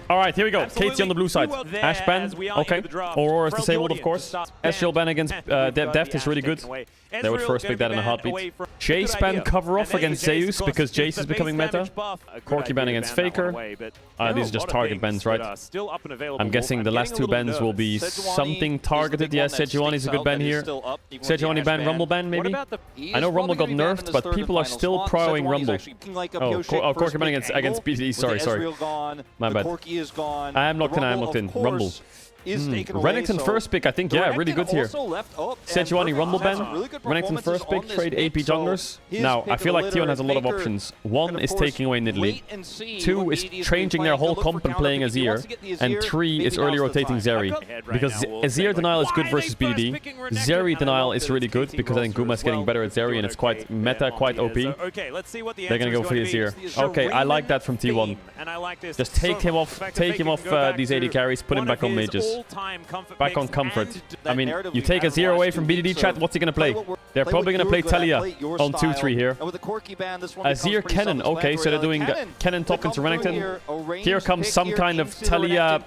All right, here we go. KT on the blue side. Ashe ban. Okay. Aurora is disabled, of course. Ezreal ban against Deft is really good. They would first pick that in a heartbeat. Jace ban cover off against Zeus because Jace is becoming meta. Corki ban against Faker. These are just target bans, right? I'm guessing the last two bans will be something targeted. Yeah, Sejuani is a good ban here. Sejuani ban, Rumble ban, maybe? I know Rumble got nerfed, but people are still proing Rumble. Oh, Corki ban against BD. Sorry. My bad. I am locked in. Rumble. Renekton first pick, I think, yeah, really good here. Sejuani Rumble ban. Renekton first pick, trade AP junglers. Now, I feel like T1 has a lot of options. One is taking away Nidalee. Two is changing their whole comp and playing Azir. And three is early rotating Zeri. Because Azir denial is good versus BDD. Zeri denial is really good because I think Guma is getting better at Zeri and it's quite meta, quite OP. They're gonna go for the Azir. Okay, I like that from T1. Just take him off these AD carries, put him back on mages. Back on comfort. I mean, you take Azir away from BDD chat, what's he gonna play? They're probably gonna play Talia on 2-3 here. Azir Kennen, okay, so they're doing Kennen top into Renekton. Here comes some kind of Talia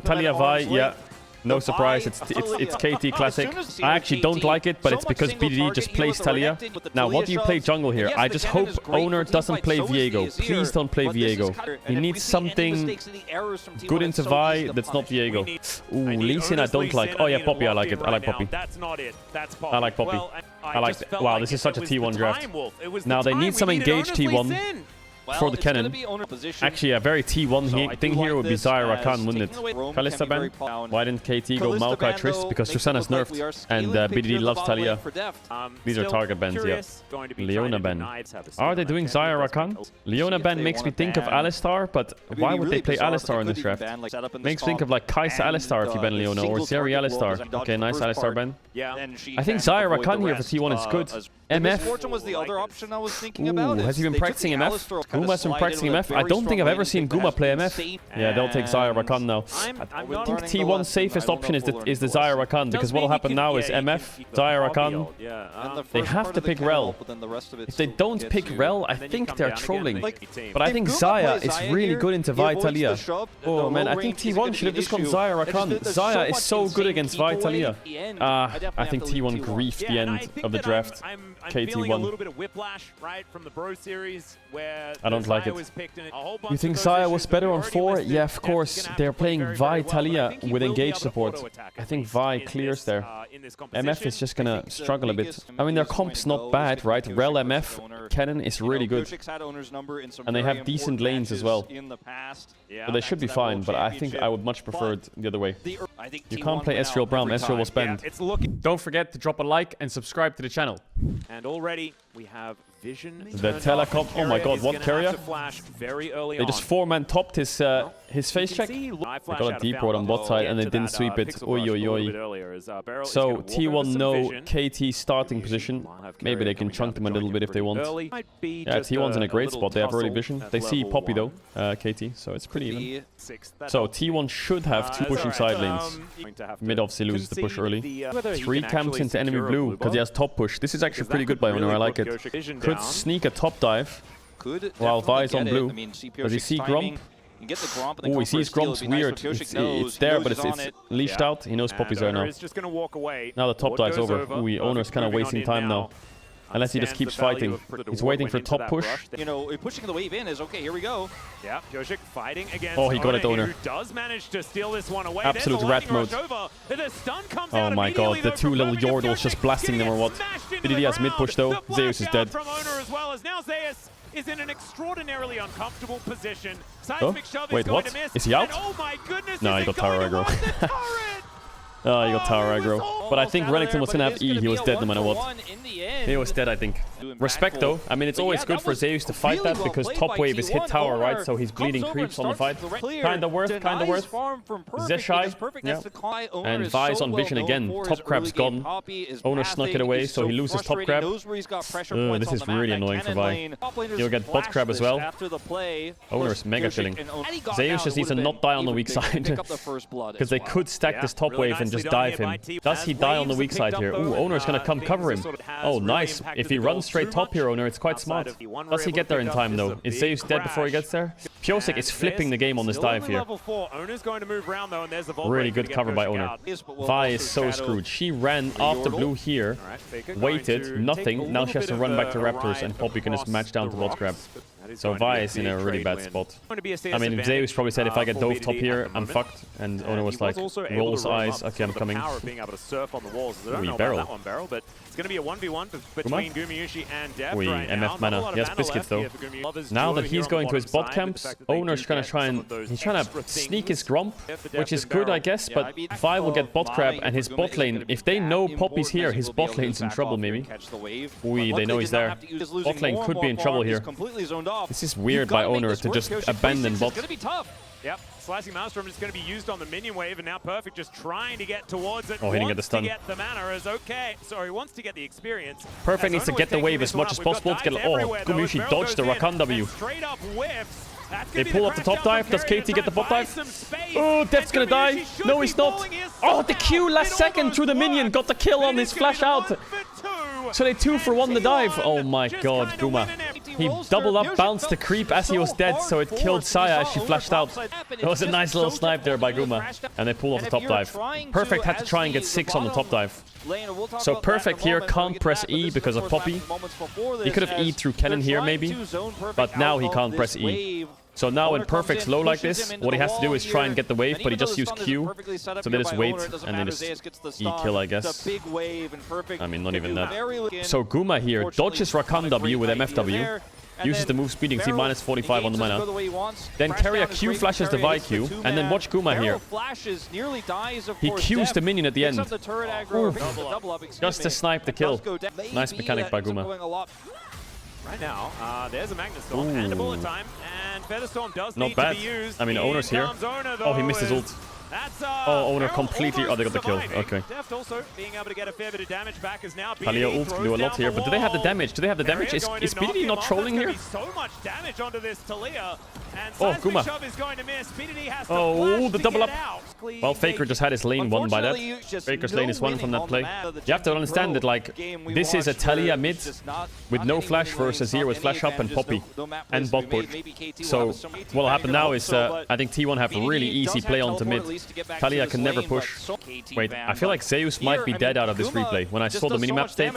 Vi, yeah. No surprise, it's KT classic. I actually don't like it, but it's because BDD just plays Talia. Now, what do you play jungle here? I just hope Owner doesn't play Viego. Please don't play Viego. He needs something good into Vi that's not Viego. Ooh, Lee Sin I don't like. Oh yeah, Poppy, I like it. I like Poppy. I like Poppy. I like it. Wow, this is such a T1 draft. Now, they need some engaged T1. For the Kennen. Actually, a very T1 thing here would be Xayah Rakan, wouldn't it? Kalista ban? Why didn't KT go Maokai Trist? Because Tristana's nerfed and BDD loves Talia. These are target bans, yeah. Leona ban. Are they doing Xayah Rakan? Leona ban makes me think of Alistar, but why would they play Alistar in this draft? Makes me think of like Kai'Sa Alistar if you ban Leona, or Zeri Alistar. Okay, nice Alistar ban. I think Xayah Rakan here for T1 is good. MF. Was the other option I was thinking about. Has he been practicing MF? Guma's been practicing MF. I don't think I've ever seen Guma play MF. Yeah, they'll take Xayah Rakan now. I think T1's safest option is the Xayah Rakan, because what will happen now is MF, Xayah Rakan. They have to pick Rel. If they don't pick Rel, I think they're trolling. But I think Xayah is really good into Vi Talia. Oh man, I think T1 should have just gone Xayah Rakan. Xayah is so good against Vi Talia. I think T1 griefed the end of the draft. KT1. A little bit of whiplash, right, from the Bro series where I don't like it. You think Xayah was better on 4? Yeah, of course. They're playing Vi Talia with engage support. I think Vi clears there. MF is just gonna struggle a bit. I mean, their comp's not bad, right? Rel MF, Kennen is really good. And they have decent lanes as well. So they should be fine, but I think I would much prefer it the other way. You can't play Ezreal Braum. Ezreal was banned. Don't forget to drop a like and subscribe to the channel. And already we have Vision. The Telecom. Oh my god, what carrier? They just 4-man topped his face check. They got a deep ward on bot side and they didn't sweep it. Oi oi oi. So T1 no KT starting position. Maybe they can chunk them a little bit if they want. Yeah, T1's in a great spot. They have early vision. They see Poppy though, KT, so it's pretty even. So T1 should have 2 pushing side lanes. Mid obviously loses the push early. 3 camps into enemy blue because he has top push. This is actually pretty good by Owner. I like it. Could sneak a top dive while Vi is on blue. Does he see Grump? Oh, he sees Grump's weird. It's there, but it's leashed out. He knows Poppy's there now. Now the top dive's over. Ooh, Owner's kind of wasting time now. Unless he just keeps fighting. He's waiting for top push. You know, pushing the wave in is okay, here we go. Yeah, Joshik fighting against oh, he got it, Owner. Does manage to steal this one away. Absolute rat mode. Oh my god, the 2 little Yordles just blasting them or what? BDD has mid push though. Zeus is dead. From Owner as well as now Zeus is in an extraordinarily uncomfortable position. Oh, wait, what? Is he out? Oh my goodness, no, he got tower aggro. Oh, he got tower aggro. But I think Renekton was gonna have E. He was dead no matter what. He was dead, I think. Respect though. I mean, it's always good for Zeus to fight that because top wave is hit tower, right? So he's bleeding creeps on the fight. Kinda worth, kinda worth. Zeshai, yeah. And Vi's on vision again. Top crab's gone. Owner snuck it away, so he loses top crab. This is really annoying for Vi. He'll get bot crab as well. Owner's mega chilling. Zeus just needs to not die on the weak side. Because they could stack this top wave and and just dive him. Does he die on the weak side here? Ooh, Owner's gonna come cover him. Oh, nice. If he runs straight top here, Owner, it's quite smart. Does he get there in time, though? Is Zeus dead before he gets there? Pyosik is flipping the game on this dive here. Really good cover by Owner. Vi is so screwed. She ran after blue here, waited, nothing. Now she has to run back to Raptors, and Poppy can just match down to bot grab. So Vi is in a really bad spot. I mean, Zeus probably said if I get dove top here, I'm fucked. And Owner was like, rolls eyes, okay, I'm coming. We barrel. It's going to be a 1v1 between Gumayushi and Dev right now. MF mana. He has biscuits though. Now that he's going to his bot camps, Owner's gonna try and he's trying to sneak his Gromp, which is good, I guess. But Vi will get bot grab, and his bot lane. If they know Poppy's here, his bot lane's in trouble maybe. Ui, they know he's there. Bot lane could be in trouble here. This is weird by Owner to just abandon bot. Yep, Slicing Maelstrom is going to be used on the minion wave, and now Perfect just trying to get towards it. Oh, he didn't get the stun. Get the mana is okay. So he wants to get the experience. Perfect needs to get the wave as much as possible to get. Oh, Gumayushi dodged the Rakan W. They pull up the top dive. Does KT get the bot dive? Oh, Death's gonna die. No, he's not. Oh, the Q last second through the minion got the kill on his flash out. So they 2-for-1 the dive. Oh my god, Guma. He doubled up, bounced the creep as he was dead, so it killed Saya as she flashed out. It was a nice little snipe there by Guma. And they pull off the top dive. Perfect had to try and get 6 on the top dive. So Perfect here can't press E because of Poppy. He could have E'd through Cannon here maybe, but now he can't press E. So now when Perfect's low like this, what he has to do is try and get the wave, but he just used Q. So they just wait and then just E-kill, I guess. I mean, not even that. So Guma here dodges Rakan W with MFW. Uses the move speeding, see minus 45 on the mana. Then Carrier Q flashes the Vi Q, and then watch Guma here. He Qs the minion at the end. Just to snipe the kill. Nice mechanic by Guma. Right now, there's a Magnus Storm and a bullet time, and Featherstorm does not need bad. to be used. I mean, Owner's here. Oh, he missed his ult. Oh, Owner completely. Oh, they got the kill. Okay. Deft also being able to get a fair bit of damage back is now Talia ult can do a lot here, but do they have the damage? Do they have the damage? Is BDD not trolling here? So much damage onto this Talia. Oh, Guma. Oh, the double up. Well, Faker just had his lane won by that. Faker's lane is won from that play. You have to understand that, like, this is a Talia mid with no flash versus here with flash up and Poppy and bot push. So what will happen now is I think T1 have a really easy play onto mid. Talia can never push. Wait, I feel like Zeus might be dead out of this replay. When I saw the minimap state.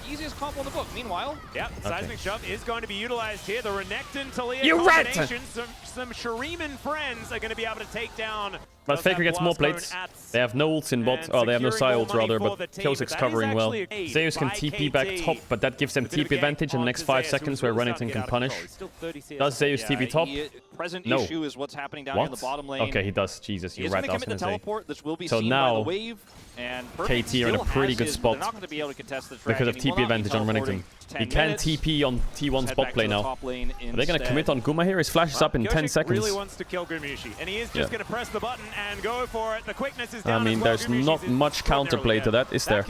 Easiest combo in the book. Meanwhile, Seismic Shove is going to be utilized here. The Renekton Talia combination, some Shuriman friends are going to be able to take down. But Faker gets more plates. They have no ults in bot. Oh, they have no Psy ults rather, but Kyosik's covering well. Zeus can TP back top, but that gives them TP advantage in the next 5 seconds where Renekton can punish. Does Zeus TP top? No. What? Okay, he does. Jesus, you're right. I was going to say. So now, KT are in a pretty good spot because of TP advantage on Renekton. He can TP on T1's bot play now. Are they going to commit on Guma here? His flash is up in 10 seconds. Really wants to kill Gumayushi, and he is just going to press the button and go for it. The quickness is down. I mean, there's not much counterplay to that, is there?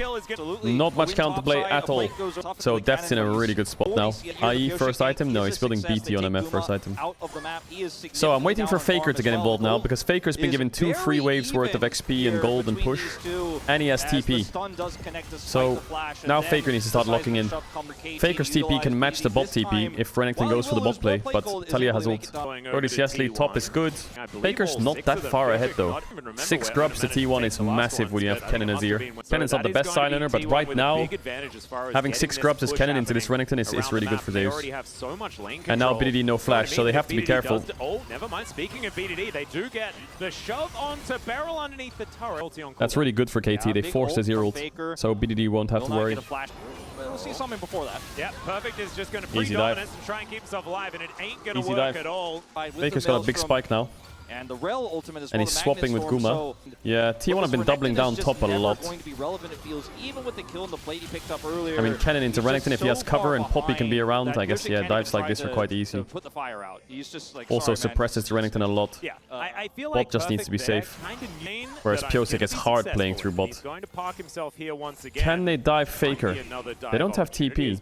Not much counterplay at all. So Death's in a really good spot now. IE first item? No, he's building BT on MF first item. So I'm waiting for Faker to get involved now, because Faker's been given 2 free waves worth of XP and gold and push, and he has TP. So now Faker needs to start locking in. Faker's TP can match the bot TP if Renekton goes for the bot play, but Talia has ult. Odysseus lead top is good. Faker's not that far ahead though. 6 grubs to T1 is massive when you have Kennen as here. Kennen's not the best silener, but right now, having 6 grubs as Kennen into this Renekton is really good for Zeus. And now BDD no flash, so they have to be careful. Oh, never mind. Speaking of BDD, they do get the shove onto barrel underneath the turret. That's really good for KT. They forced his zero ult, so BDD won't have to worry. We'll see something before that. Yeah, Perfect is just going to pre-dominance and try and keep himself alive, and it ain't going to work at all. Faker's got a big spike now. And the Rel ultimate is and he's swapping with Guma. So yeah, T1 have been doubling down top a lot. Going to be relevant, it feels, even with the kill on the plate he picked up earlier. I mean, Kennen into Renekton, if he has cover and Poppy can be around, I guess, yeah, dives like this are quite easy. Put the fire out. He's just like, also suppresses the Renekton a lot. Yeah, I feel like bot just needs to be safe. Whereas Pyosik is hard playing through bot. Can they dive Faker? They don't have TP.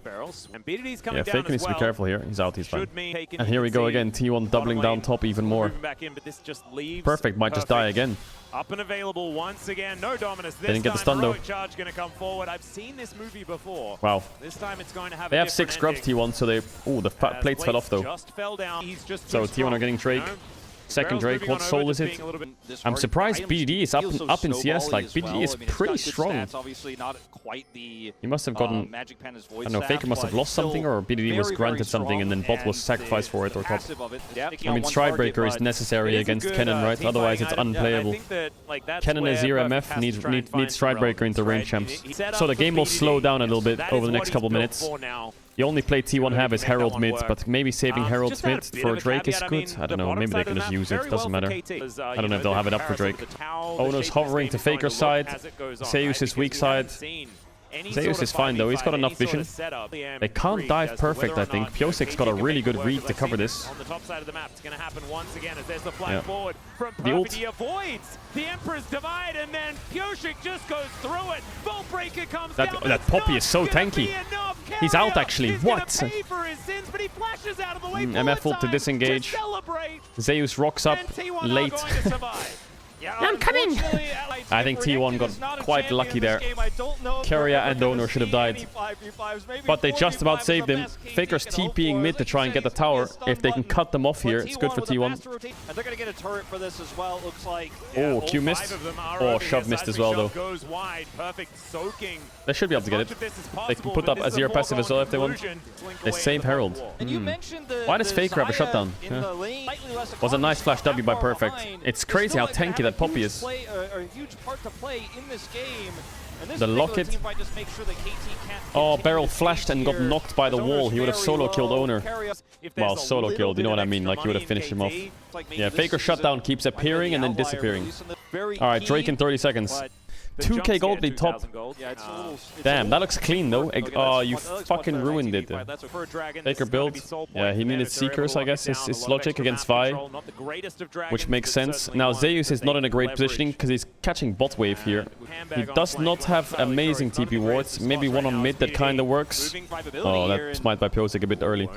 Yeah, Faker needs to be careful here. He's out, he's fine. And here we go again, T1 doubling down top even more. this just leaves Perfect might just die again. up and available once again. No Dominus this Didn't get the stun, though. Heroic charge going to come forward. I've seen this movie before. Wow. This time it's going to have They have 6 grubs, T1, so they... Oh, the plates fell off, though. Just fell down. He's just So T1 are getting Drake. Second Drake, what soul is it? I'm surprised BDD is up in CS. Like, BDD is pretty strong. He must have gotten... I don't know, Faker must have lost something, or BDD was granted something and then bot was sacrificed for it or top. I mean, Stridebreaker is necessary against Kennen, right? Otherwise it's unplayable. Kennen is 0 MF, needs Stridebreaker into range champs. So the game will slow down a little bit over the next couple minutes. The only play T1 have is Herald mid, but maybe saving Herald mid for Drake is good. I don't know, maybe they can just use it, doesn't matter. I don't know if they'll have it up for Drake. Ono's hovering to Faker's side. Zeus is weak side. Zeus is fine though, he's got enough vision. They can't dive perfect, I think. Piosik's got a really good read to cover this. On the top side of the map, it's going to happen once again as there's the flank forward from The ult. Perfect. He avoids the Emperor's Divide, and then Pyosik just goes through it. Bolt Breaker comes down. That Poppy is so tanky. He's out actually. What? MF ult to disengage. Zeus rocks up late. I'm coming! I think T1 got quite lucky there. Keria and Ono should have died. But they just about saved him. Faker's TPing mid to try and get the tower. If they can cut them off here, it's good for T1. Oh, Q missed. Oh, Shove missed as well, though. They should be able to get it. They can put up a 0 passive as well if they want. They save Herald. Why does Faker have a shutdown? Was a nice flash W by Perfect. It's crazy how tanky that Poppy is. The locket. Oh, Barrel flashed and got knocked by the wall. He would have solo killed Owner. Well, solo killed, you know what I mean? Like, he would have finished him off. Yeah, Faker shutdown keeps appearing and then disappearing. Alright, Drake in 30 seconds. 2k gold lead top. Damn, that looks clean though. Oh, you fucking ruined it. Faker build. Yeah, he needed Seekers, I guess. His logic against Vi. Which makes sense. Now, Zeus is not in a great positioning because he's catching bot wave here. He does not have amazing TP wards. Maybe one on mid that kind of works. Oh, that smite by Pyosik a bit early.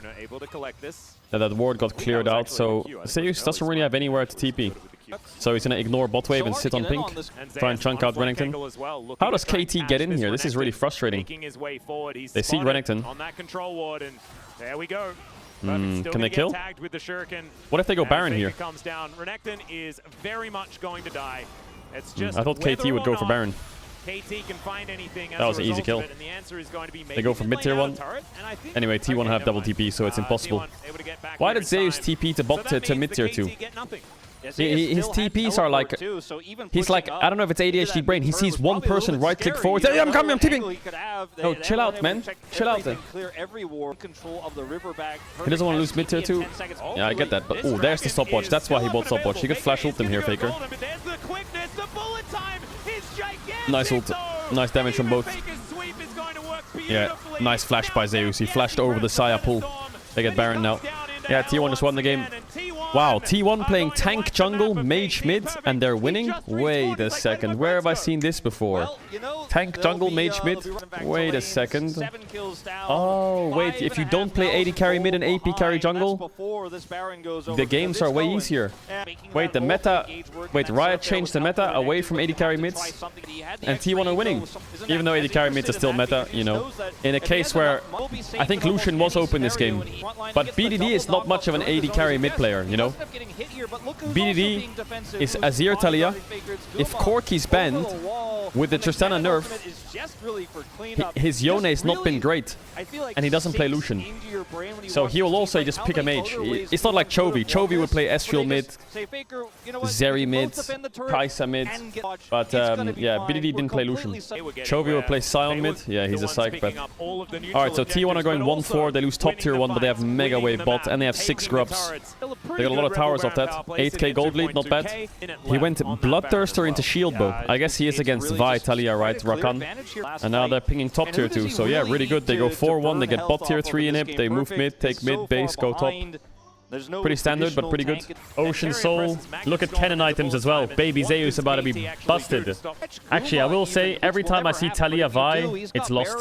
That ward got cleared out, so Zeus doesn't really have anywhere to TP. So he's gonna ignore bot wave and sit on pink. Try and chunk out Renekton. How does KT get in here? This is really frustrating. They see Renekton. Can they kill? What if they go Baron here? Renekton is very much going to die. I thought KT would go for Baron. KT can find anything. That was an easy kill. They go for mid tier 1. Anyway, T1 have double TP, so it's impossible. Why did Zeus TP to bot to mid tier 2? His TPs are like... He's like, I don't know if it's ADHD brain. He sees one person right click forward. Hey, I'm coming, I'm TPing! No, chill out, man. Chill out then. He doesn't want to lose mid tier 2. Yeah, I get that. But oh, there's the stopwatch. That's why he bought stopwatch. He could flash ult him here, Faker. Nice ult. Nice damage from both. Yeah, nice flash by Zeus. He flashed over the Saya pull. They get Baron now. Yeah, T1 just won the game. Wow, T1 playing tank jungle, mage mid, and they're winning? Wait a second, where have I seen this before? Tank jungle, mage mid? Wait a second. Oh, wait, if you don't play AD carry mid and AP carry jungle, the games are way easier. Wait, the meta... Wait, Riot changed the meta away from AD carry mids, and T1 are winning. Even though AD carry mids are still meta, you know. In a case where... I think Lucian was open this game, but BDD is not much of an AD carry mid player, you know. BDD is Azir Talia. If Corki's banned with the Tristana nerf, his Yone has not been great, and he doesn't play Lucian. So he will also just pick a mage. It's not like Chovy. Chovy would play Ezreal mid, Zeri mid, Kai'Sa mid, but yeah, BDD didn't play Lucian. Chovy will play Sion mid. Yeah, he's a psych bet. Alright, so T1 are going 1-4. They lose top tier 1, but they have Mega Wave bot, and they have 6 grubs. They got a lot of towers off that. 8k gold lead, not bad. He went Bloodthirster into shield bow. I guess he is against Vi, Talia, right? Rakan. And now they're pinging top tier 2. So yeah, really good. They go 4-1. They get bot tier 3 inhib. They move mid, take mid, base, go top. Pretty standard, but pretty good. Ocean Soul. Look at Kennen items as well. Baby Zeus about to be busted. Actually, I will say, every time I see Talia Vi, it's lost.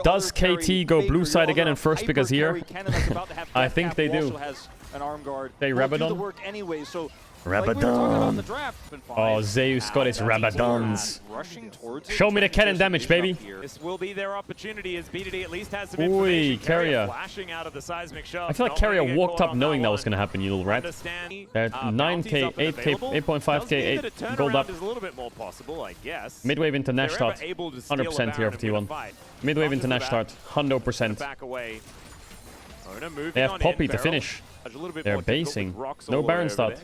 Does KT go blue side again and first because here? I think they do. They Rabadon. Rabadon. Oh, Zeus got his Rabadons. Show me the cannon damage, baby. This will be their opportunity as BDD at least has some Ooh, information. Carrier. Flashing out of the seismic shot. I feel like Carrier walked up knowing that was going to happen, you little rat. They're 9k, 8k, 8.5k, 8 gold up. Is a little bit more possible, I guess. Midwave into Nash start. 100% here for T1. Midwave into Nash start. 100%. Back away. They have Poppy to finish. They're basing. No Baron start.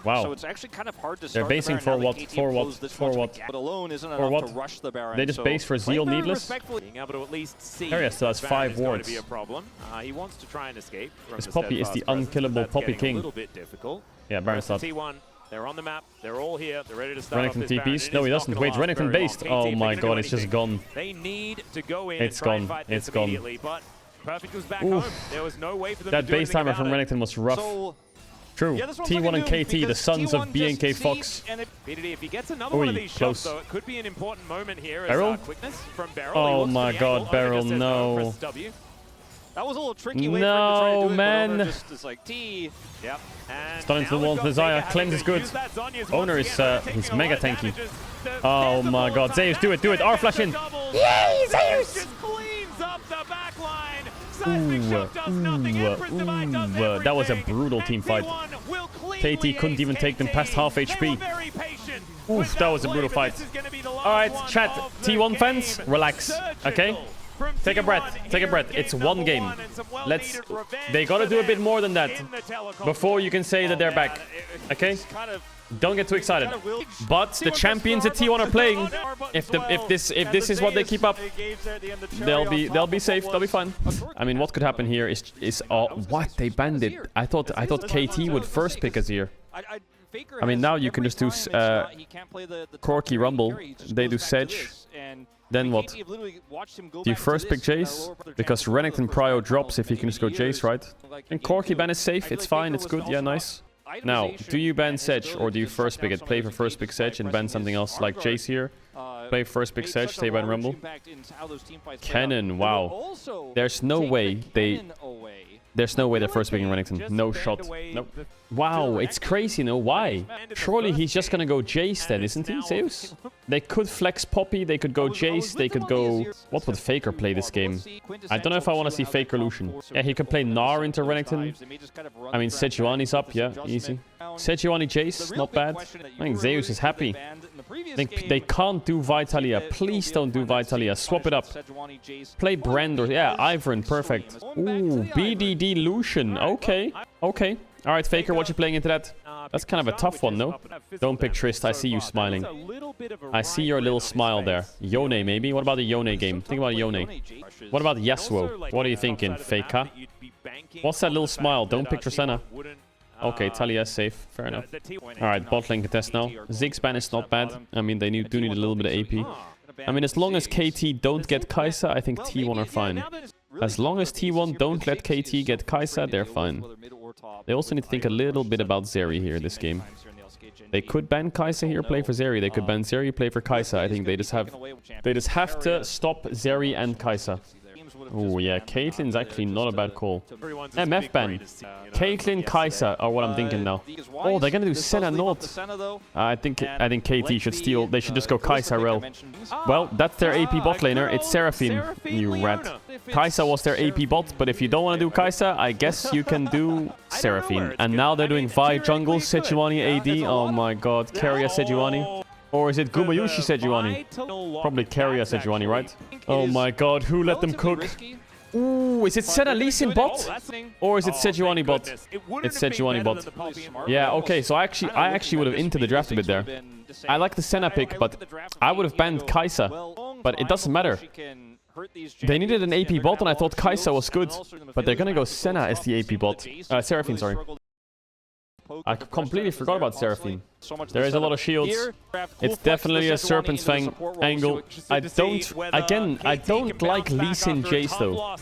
Wow. So it's actually kind of hard to They're start basing the for Baron now what? that KT For what? imposed this For much of a what? gap, but alone isn't For enough what? to rush the Baron. They just So base for Zeal Very needless? respectfully, being able to at least see Carrier still has that Baron 5 is going wards. to be a problem. He wants to try and escape from This the Poppy is the steadfast presence, unkillable but that's Poppy getting King. A little bit difficult. Yeah, Baron Rest of start. T1, they're on the map. They're all here. They're ready to start off Renekton this Baron. TPs? It No, is he not doesn't. gonna Wait, last Renekton very based. long. Oh KT, my they're gonna god, do it's just anything. gone. They need to go in It's and try gone. and fight It's this gone. immediately, but Perfect was back Oof. home. There was no way for them That to do base anything timer from about it. Renekton was rough. So, True. yeah, this one's T1 and looking doomed KT, the because sons of T1 BNK just Fox. sees- and BDD, if he gets another one of Oi, these close. shots, though, it could be an important moment here. Beryl? As, quickness from Beryl. Oh He looks my for the god, angle. Beryl, Omega says no. Press W. That was a little tricky way No, for him to try to do it, man. but Owner just is like, T. Yep. And Stunning to now the wall we've with got Desire. Vega Cleanse having is to good. use that Zhonya's Owner once is, again. They're he's taking a mega lot of tanky. damages. Oh There's the my full god, time Zeus, do it, do it. back. R flash in. Doubles. Yay, Zeus Zeus! just cleans up the back line. Seismic Shock does nothing. Empress Divide does everything. That was a brutal team fight. T1 will KT cleanly couldn't even ace take them past KT. half They HP. were very patient Oof, with that was a play, brutal but fight. this is gonna be the last Alright, one chat. of the T1 fans, game. relax. Okay? Surgical from Take a breath. T1 Take a here breath. in It's game one number game. one, and some Let's. well-needed revenge They gotta for do a bit them more than that in the Telecom before you can say that they're war. back. it- Okay? it's kind of- Don't get too excited. kind of will- But the champions at T1 are playing. If this is what they keep up, they'll be safe. They'll be fine. I mean, what could happen here is what they banned it. I thought KT would first pick Azir. I mean, now you can just do Corki Rumble. They do Sedge. Then what? Do you first pick Jace? Because Renekton Prio drops if you can just go Jace, right? And Corki ban is safe. It's fine. It's good. Yeah, nice. Now, do you ban Sedge or do you first pick it? Play for first pick Sedge and ban something else like Jace here. Play first pick Sedge, stay ban Rumble. Cannon, wow. There's no way they're first picking Renekton. No shot. Nope. Wow, it's crazy, no? Why? Surely he's just gonna go Jace then, isn't he, Zeus? They could flex Poppy, they could go Jace, they could go... What would Faker play this game? I don't know if I want to see Faker Lucian. Yeah, he could play Gnar into Renekton. I mean, Sejuani's up, yeah, easy. Sejuani Jace, not bad. I think Zeus is happy. I think they can't do Vitalia. Please don't do Vitalia. Swap it up. Play Brand or... Yeah, Ivern, perfect. Ooh, BDD Lucian. Okay, okay. Alright, Faker, what you playing into that? That's kind of a tough one, no? Don't pick Trist, I see you smiling. I see your little smile there. Yone, maybe? What about the Yone game? Think about Yone. What about Yasuo? What are you thinking, Faker? What's that little smile? Don't pick Tristana. Okay, Talia is safe. Fair enough. Alright, bot lane contest now. Ziggs ban is not bad. I mean, they do need a little bit of AP. I mean, as long as KT don't get Kai'Sa, I think T1 are fine. As long as T1 don't let KT get Kai'Sa, they're fine. They also need to think a little bit about Zeri here this game. They could ban Kai'Sa here, play for Zeri. They could ban Zeri, play for Kai'Sa. I think they just have to stop Zeri and Kai'Sa. Oh yeah, Caitlyn's actually not a bad call. MF ban. Caitlyn, Kai'Sa are what I'm thinking now. Oh, they're gonna do Senna Not. I think KT should steal. They should just go Kai'Sa Rel. Well, that's their AP bot laner. It's Seraphine. You rat. Kai'Sa was their AP bot, but if you don't want to do Kai'Sa, I guess you can do Seraphine. And now they're doing Vi jungle, Sejuani AD. Oh my god, Carrier Sejuani. Or is it Gumayushi Sejuani? Probably Carrier Sejuani, right? Oh my god, who let them cook? Ooh, is it Senna Lee Sin bot? Or is it Sejuani bot? It's Sejuani bot. Yeah, okay, so I actually would have into the draft a bit there. I like the Senna pick, but I would have banned Kai'Sa. But it doesn't matter. They needed an AP bot and I thought Kai'Sa was good. But they're gonna go Senna as the AP bot. Seraphine, sorry. I completely forgot about Seraphine. There is a lot of shields. It's definitely a Serpent's Fang angle. I don't like Lee Sin Jace though.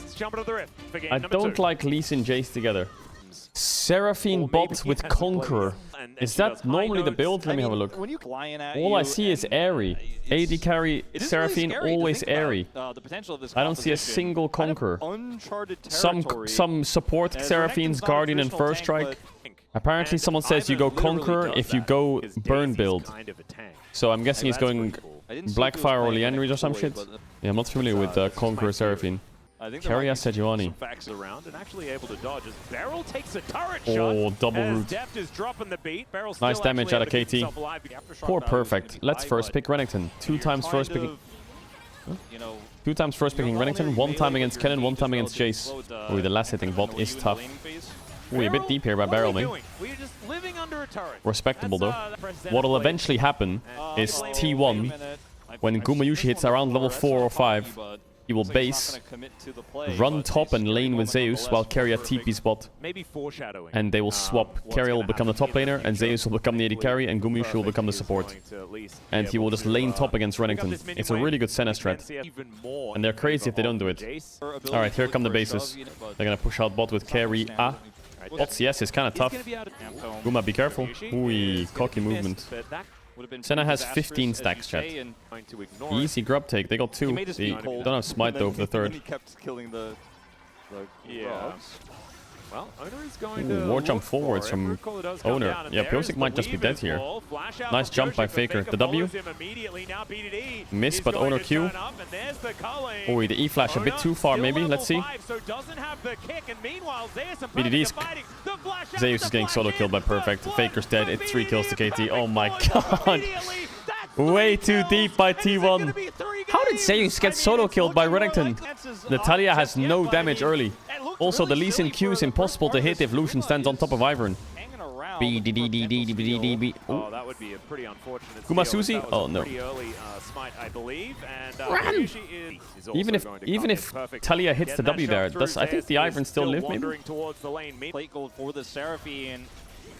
I don't like Lee Sin Jace together. teams. Seraphine bot with Conqueror. Is that normally the build? Let me have a look. All I see is airy. AD carry Seraphine always airy. I don't see a single Conqueror. Some support Seraphine's Guardian and First Strike. Apparently someone says you go Conqueror if you go Burn build. So I'm guessing he's going Blackfire or Liandry's or some shit. Yeah, I'm not familiar with Conqueror Seraphine. Carry as Sejuani. Oh, double root. Nice damage out of KT. Poor Perfect. Let's first pick Renekton. 2 times first picking. Huh? 2 times first picking Renekton. 1 time against Kennen, 1 time against Jace. Oh, the last hitting bot is tough. Ooh, a bit deep here by Barrel, man. Respectable though. What'll eventually happen is T1, when Gumayushi hits around level 4 or 5, he will base, run top and lane with Zeus while Keria TP's bot. And they will swap. Keria will become the top laner and Zeus will become the AD carry and Gumayushi will become the support. And he will just lane top against Renekton. It's a really good Senna strat. And they're crazy if they don't do it. Alright, here come the bases. They're gonna push out bot with Keria. Bot CS is kind of tough. Guma, be careful. Ooh, cocky movement. Senna has 15 stacks, chat. Easy grub take. They got 2. They don't have smite though for the 3rd. Well, Owner is going to war jump forwards from Owner. Yeah, Pyosik might just be dead here. Nice jump by Faker. The W. Miss, but Owner Q. Oh, the E flash a bit too far, maybe. Let's see. BDD's. Zeus is getting solo killed by Perfect. Faker's dead. It's 3 kills to KT. Oh my god. Way too deep by T1. How did Zeus get solo killed by Renekton? Natalia has no damage early. Also, the Lee Sin Q is impossible to hit if Lucian stands on top of Ivern. B. Oh, that would be a pretty unfortunate. Guma Susi? Oh no. Run! Even if Talia hits the W there, does I think the Ivern still live maybe?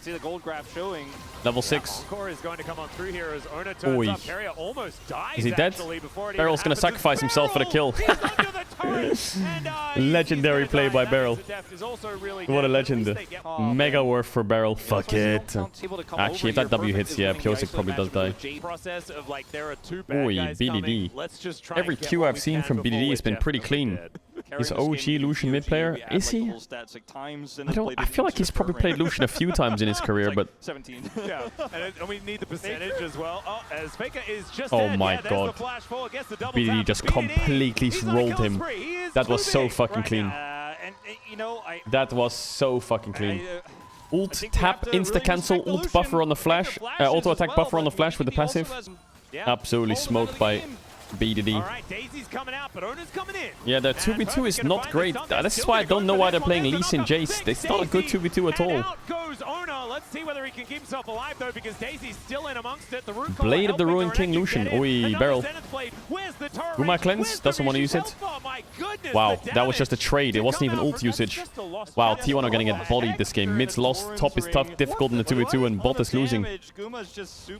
See the gold graph showing. Level 6. Is going to come on through here as Ona turns up. Keria almost dies. Is he dead? Barrel's going to sacrifice himself for the kill. Legendary play by Barrel. What a legend. Mega worth for Barrel. Fuck it. Actually, if that W hits, yeah, Pyosik probably does die. Oi, BDD. Every Q I've seen from BDD has been pretty clean. He's OG Lucian mid player. Is he? I feel like he's probably played Lucian a few times in his career, but... Yeah, and we need the percentage as well. Oh, as Faker is just oh my god. BDD just completely rolled him. That was so fucking clean. That was so fucking clean. Ult tap, insta cancel, ult buffer on the flash, auto attack buffer on the flash with the passive. Absolutely smoked by BDD. Yeah, their 2v2 is not great. This is why I don't know why they're playing Lee Sin Jace. It's not a good 2v2 at all. Blade of the Ruined King Lucian. Oi, Barrel. Guma cleanse. Doesn't want to use it. Wow, that was just a trade. It wasn't even ult usage. Wow, T1 are gonna get bodied this game. Mid's lost. Top is tough, difficult in the 2v2, and bot is losing.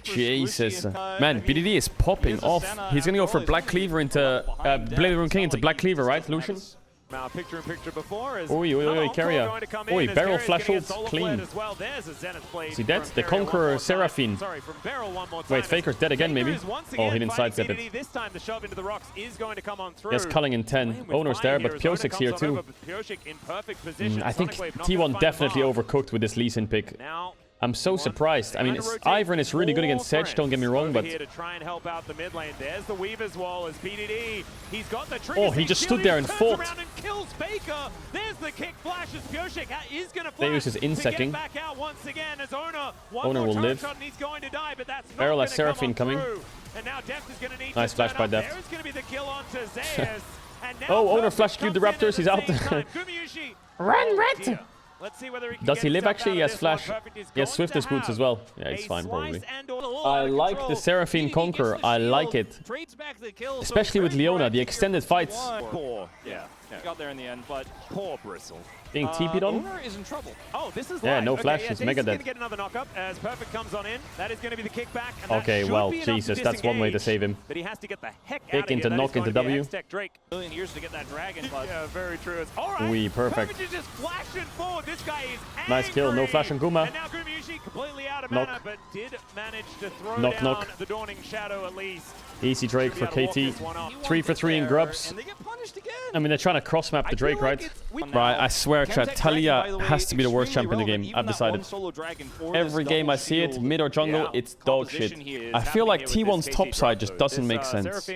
Jesus. Man, BDD is popping off. He's gonna go for Black Cleaver into Blade of the Ruined King into Black Cleaver, right, Lucian? Oi, Keria. Oi, Barrel flash ults, clean. Is he dead? The Conqueror Seraphine. Wait, Faker's dead again, maybe? Oh, he didn't sidestep it. Yes, culling in 10. Owner's there, but Pyosik's here too. I think T1 definitely overcooked with this Lee Sin pick. I'm so surprised. I mean, Ivern is really good against Sedge, don't get me wrong, but... Oh, he just stood there and fought. Zeus is insecting. Owner will live. Barrel has Seraphine coming. Nice flash by Deft. Oh, Owner flash queued the Raptors, he's out. Run, Red! Does he live actually? He has flash. He has Swiftness boots as well. Yeah, it's fine probably. I like the Seraphine Conqueror. I like it. Especially with Leona, the extended fights. Yeah, got there in the end, but poor Bristle. Being TP'd on? Owner is in trouble. Oh, this is Yeah, live. no Okay, flash. yeah, He's mega Jason's gonna dead. get another knock-up as Perfect comes on in. That is going to be the kickback. And that Okay, should well, be enough to Jesus, that's one way to disengage, save him. but he has to get the heck Kick out of into here. That knock is going into to be W. Hextech Drake. Million years to get that dragon, but Yeah, very true. It's all right. Wee, perfect. Perfect is just flashing forward. This guy is angry. Nice kill. No flash on Guma. And now Guma Yushi completely out of Knock. mana, but did manage to throw Knock, down knock. the Dawning Shadow at least. Easy Drake for KT. 3 for 3 in grubs. And they get punished again. I mean, they're trying to cross-map the Drake, right? Right, I swear, chat, Talia has to be the worst champion in the game. I've decided. Every game I see it, mid or jungle, it's dog shit. I feel like T1's top side just doesn't make sense.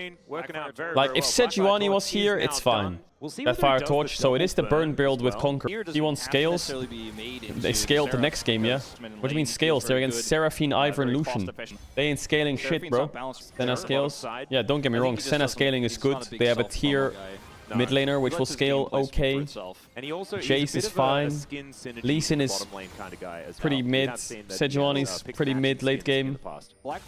Like, if Sejuani was here, it's fine. That Fire Torch, so it is the burn build with Conquer. T1 scales. They scaled the next game, yeah? What do you mean scales? They're against Seraphine, Ivern, and Lucian. They ain't scaling shit, bro. Senna scales. Yeah, don't get me wrong, Senna scaling is good. They have a tier mid laner, which will scale okay. Jace is fine. Lee Sin is pretty mid. Sejuani's pretty mid late game. But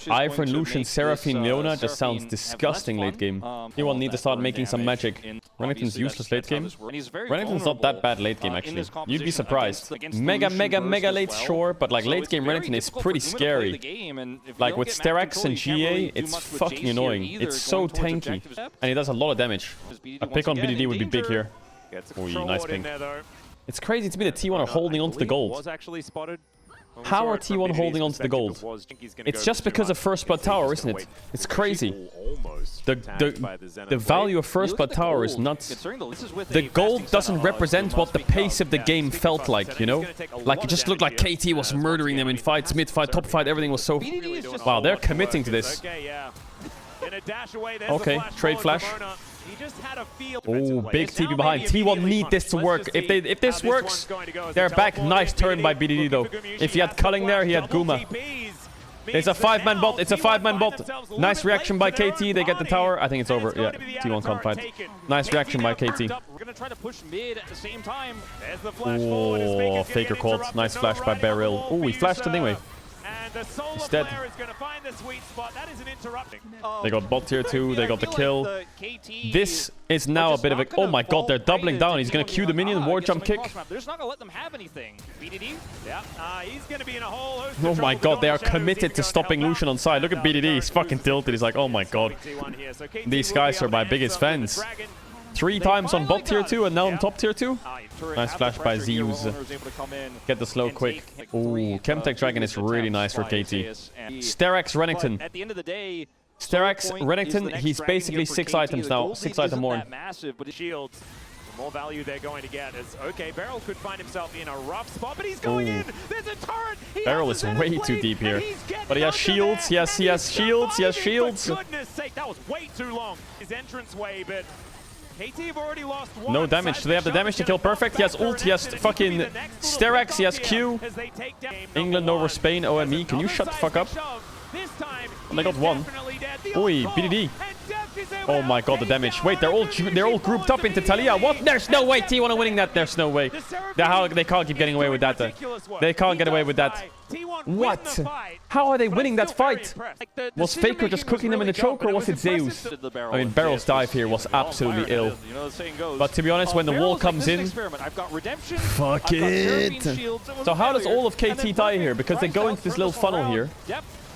Ivern, Lucian, Seraphine, Leona just sounds disgusting late game. T1 need to start making some magic. Renekton's useless late game. Renekton's not that bad late game, actually. You'd be surprised. Mega late, sure, but like late game Renekton is pretty scary. Like with Sterak's and GA, it's fucking annoying. It's so tanky. And he does a lot of damage. A pick on BDD would be big here. Ooh, nice ping. It's crazy to me that T1 are holding onto the gold. How are T1 holding onto the gold? It's just because of First Blood Tower, isn't it? It's crazy. The value of First Blood Tower is nuts. The gold doesn't represent what the pace of the game felt like, you know? Like, it just looked like KT was murdering them in fights, mid-fight, top-fight, everything was so... Wow, they're committing to this. Okay, trade flash. Oh, big TP behind. T1 need this to work. If this works, they're back. Nice turn by BDD though. If he had Culling there, he had Guma. It's a 5-man bot. It's a 5-man bot. Nice reaction by KT. They get the tower. I think it's over. Yeah, T1 can't fight. Nice reaction by KT. Oh, Faker caught. Nice flash by Beryl. Oh, he flashed it anyway. He's dead. They got bot tier 2, they got the kill. This is now a bit of a... Oh my god, they're doubling down. He's gonna Q the minion, ward jump kick. Oh my god, they are committed to stopping Lucian on side. Look at BDD, he's fucking tilted. He's like, oh my god. These guys are my biggest fans. 3 times on bot tier 2 and now on top tier 2. Nice flash by Zeus. Get the slow quick. Ooh, Chemtech Dragon is really nice for KT. Sterak's Renekton. Sterak's Renekton, he's basically 6 items now. 6 item more. Shields. More value they're going to get as, okay, Beryl could find himself in a rough spot, but he's going in. There's a turret. Beryl is way too deep here. But he has shields. Yes, he has shields. He has shields. For goodness sake, that was way too long. His entrance way, but KT have already lost one. No damage. Do they have the damage to kill perfect? He has ult. He has fucking Sterak's. He has Q. England over Spain. OME. Can you shut the fuck up? They got one. Oi, BDD. Oh my god, the damage. Wait, they're all grouped up into Talia. What? There's no way T1 are winning that. There's no way. They can't keep getting away with that. They can't get away with that. What? How are they winning that fight? Was Faker just cooking them in the choke, or was it Zeus? I mean, Beryl's dive here was absolutely ill. But to be honest, when the wall comes in... Fuck it! So how does all of KT die here? Because they go into this little funnel here.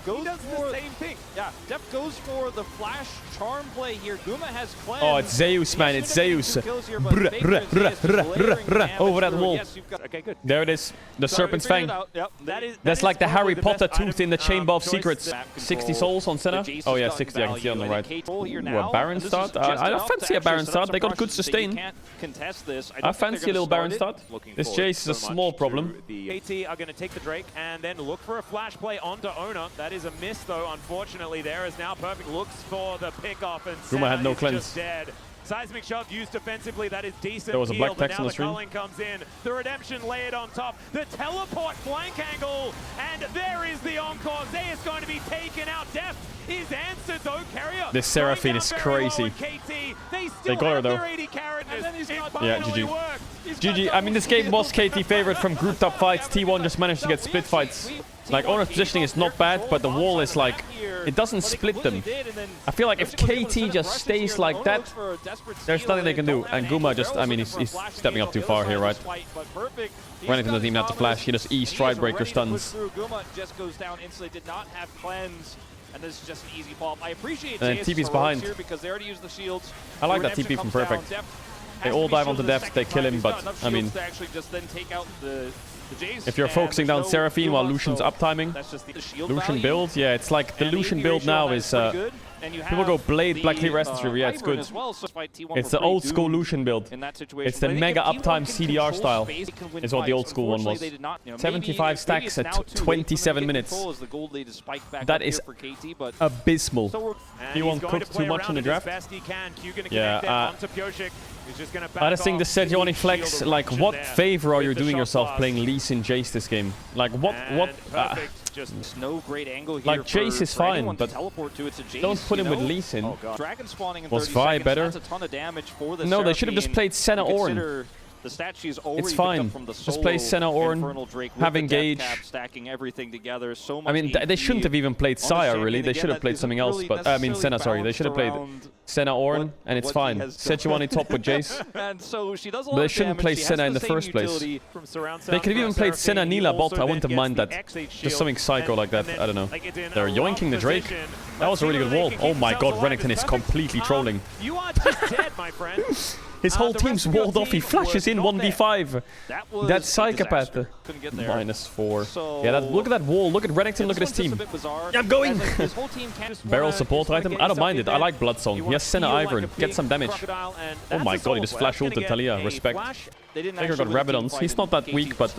Goes for the same thing. Yeah, Depth goes for the flash charm play here. Guma has cleansed. Oh, it's Zeus, man. It's Zeus. Over that wall. Okay, good. There it is. The Serpent's Fang. That's like the Harry Potter tooth in the Chamber of Secrets. 60 souls on Senna. Oh yeah, 60. I can see on the right. Ooh, a Baron start. I don't fancy a Baron start. They got good sustain. I fancy a little Baron start. This Jace is a small problem. KT are going to take the Drake and then look for a flash play onto Ona. That is a miss, though, unfortunately. There is now Perfect looks for the pickoff, and Guma had no cleanse. Dead. Seismic shove used defensively. That is decent. There was a black text on the stream. Culling comes in. The redemption layered on top. The teleport flank angle, and there is the encore. Zay is going to be taken out. Death is answered though. Carrier. This Seraphine is crazy. They got her though. Yeah, GG. GG. I mean, this game was KT favorite from grouped up fights. T1 just managed to get split fights. Like, Owner's positioning is not bad, but the wall is like... It doesn't split them. I feel like if KT just stays like that, there's nothing they can do. And Guma just... I mean, he's stepping up too far here, right? Renekton doesn't even have to flash. He just Stride Breaker stuns. Guma just goes down instantly. Did not have cleanse. And this is just an easy fall. I appreciate and then TP's behind. Here because they already used the shields. I like that TP from Perfect. They all dive onto Deft, they kill him, but I mean, if you're focusing down Seraphine while Lucian's uptiming, Lucian build, yeah, it's like the Lucian build now is, people go Blade, Black Clear Essence River, yeah, it's good. It's the old school Lucian build. It's the mega uptime CDR style, is what the old school one was. 75 stacks at 27 minutes. That is abysmal. T1 cooked too much in the draft. Yeah, I just think the Sejuani flex, like, what favor are you doing yourself playing Lee Sin Jace this game? Like, what just no great angle here. Like, Jace is fine, but don't put him with Lee Sin. Was Vi better? No, they should have just played Senna Ornn. It's fine. Just play Senna Ornn, have Engage. I mean, they shouldn't have even played Sire, really. They should have played something else. But I mean, Senna, sorry. They should have played Senna Ornn, and it's fine. Sejuani top with Jace. But they shouldn't play Senna in the first place. They could have even played Senna Nila bot. I wouldn't have minded that. Just something psycho like that. I don't know. They're yoinking the Drake. That was a really good wall. Oh my god, Renekton is completely trolling. You are just dead, my friend. His whole team's walled off. He flashes in 1v5. That psychopath. -4. Yeah, look at that wall. Look at Renekton. Look at his team. Yeah, I'm going. Barrel support item. I don't mind it. I like Bloodsong. He has Senna Ivern. Get some damage. Oh my god, he just flash ulted Talia. Respect. Faker got Rabadons. He's not that weak, but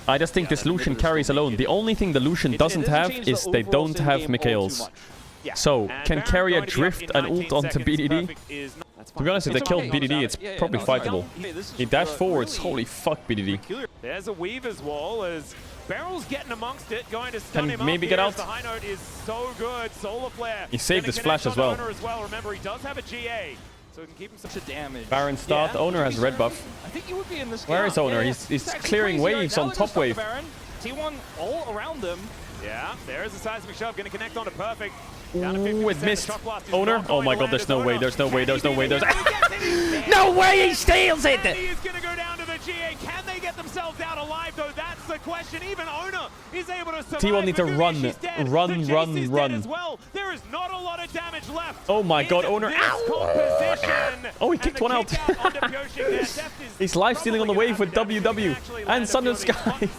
I just think this Lucian carries alone. The only thing the Lucian doesn't have is they don't have Mikhails. So, can carry a drift and ult onto BDD? To be honest, if they killed BDD, it's probably fightable. He dashed forwards. Holy fuck, BDD. There's a Weaver's wall as Barrel's getting amongst it, going to stun him maybe get out. The high note is so good. Solar Flare. He saved his flash as well. Remember, he does have a GA, so he can keep him some damage. Baron start. Owner has red buff. I think you would be in this. Where is Owner? He's clearing waves on top wave. T1 all around them. Yeah, there's a seismic shove, going to connect onto Perfect. Ooh, it missed. Owner? Oh my god, there's no way, there's no way, there's no way, there's... No way, he steals it! He is going to go down to the GA. Can they get themselves out alive, though? That's the question. Even Owner is able to survive. T1 need to run. Run. There is not a lot of damage left. Oh my god, Owner. Oh, he kicked one out. He's life-stealing on the wave with WW. And Sun and Sky.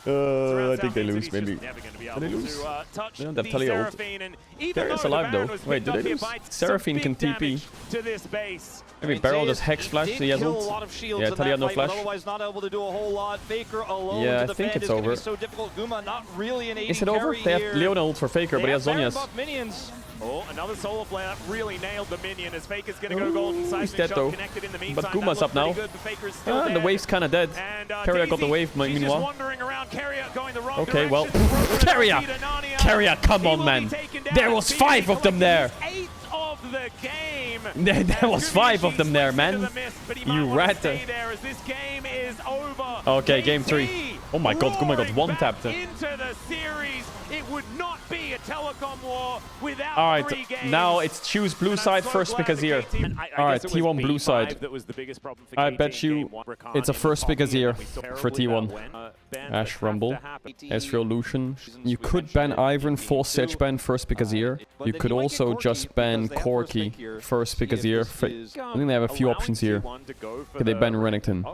I think they lose, maybe. Did they lose? They don't have Talia ult. There is alive though. Wait, do they lose? Seraphine can TP. Maybe Barrel does Hex Flash, so he has ult. Yeah, Talia no flash. Yeah, I think it's over. Is it over? They have Leona ult for Faker, but he has Zhonya's. Oh, another Solar Flare really nailed the minion as Faker's going to go golden. He's dead though. But Guma's up now. The wave's kind of dead. Carrier got the wave meanwhile. Okay, well. Carrier, come on, man. There was 5 of them there. There was 5 of them there, man. You rat. Okay, game 3. Oh my god, Guma got one-tapped. It would not be a Telecom war without Alright, now it's choose blue side first pick Azir. Alright, T1 blue side. I bet you it's a first pick Azir for T1. Ash Rumble, Ezreal Lucian. You could ban Ivern, force Sedge ban, first pick Azir. You could also just ban Corki, first pick Azir. I think they have a few options here. Okay, they ban Renekton.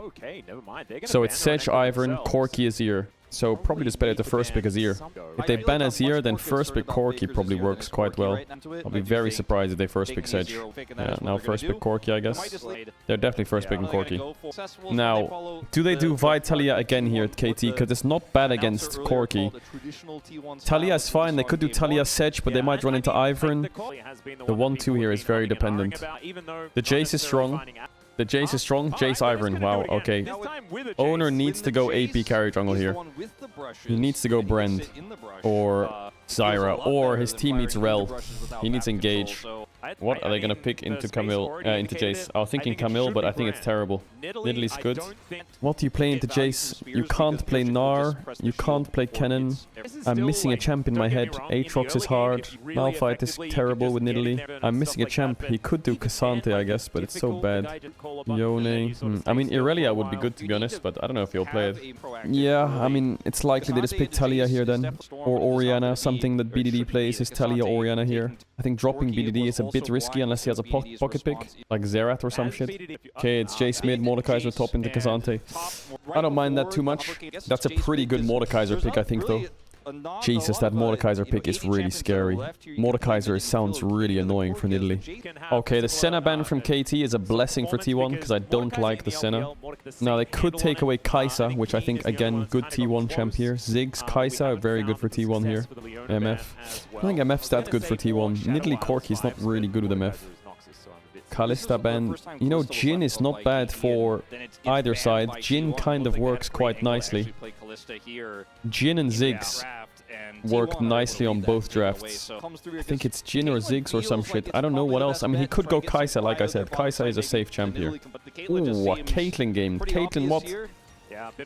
So it's Sedge, Ivern, Corki, Azir. So probably just better to first pick Azir. If they ban Azir, then first pick Corki probably works quite well. I'll be very surprised if they first pick Sedge. Yeah, now first pick Corki, I guess. They're definitely first picking Corki. Now, do they do Vi Talia again here at KT? Because it's not bad against Corki. Talia is fine. They could do Talia Sedge, but they might run into Ivern. The 1-2 here is very dependent. The Jace is strong. The Jace is strong. Jace Ivern. Wow, okay. Owner needs to go AP carry jungle here. He needs to go Brand. Or Zyra. Or his team needs Rel. He needs Engage. What are they gonna pick into Camille, into Jace? I was thinking Camille, but I think it's terrible. Nidalee's good. What do you play into Jace? You can't play Gnar, you can't play Kennen. I'm missing a champ in my head. Aatrox is hard. Malphite is terrible with Nidalee. I'm missing a champ. He could do Cassante, I guess, but it's so bad. Yone. I mean, Irelia would be good, to be honest, but I don't know if he'll play it. Yeah, I mean, it's likely they just pick Talia here then. Or Orianna. Something that BDD plays is Talia Orianna here. I think dropping BDD is a bit risky unless he has a pocket pick, like Xerath or some shit. Okay, it's Jace mid, Mordekaiser top into Cassante. I don't mind that too much. That's a pretty good Mordekaiser pick, I think, though. Jesus, that Mordekaiser pick is really scary. Mordekaiser sounds really annoying for Nidalee. Okay, the Senna ban from KT is a blessing for T1, because I don't like the Senna. Now, they could take away Kai'Sa, which I think, again, good T1 champ here. Ziggs, Kai'Sa, very good for T1 here. MF. I think MF's that good for T1. Nidalee Corki's not really good with MF. Kalista ban. You know, Jhin is not bad for either side. Jhin kind of works quite nicely. Jhin and Ziggs worked nicely on both drafts. I think it's Jhin or Ziggs or some shit. I don't know what else. I mean, he could go Kai'Sa, like I said. Kai'Sa is a safe champ here. Ooh, a Caitlyn game. Caitlyn what?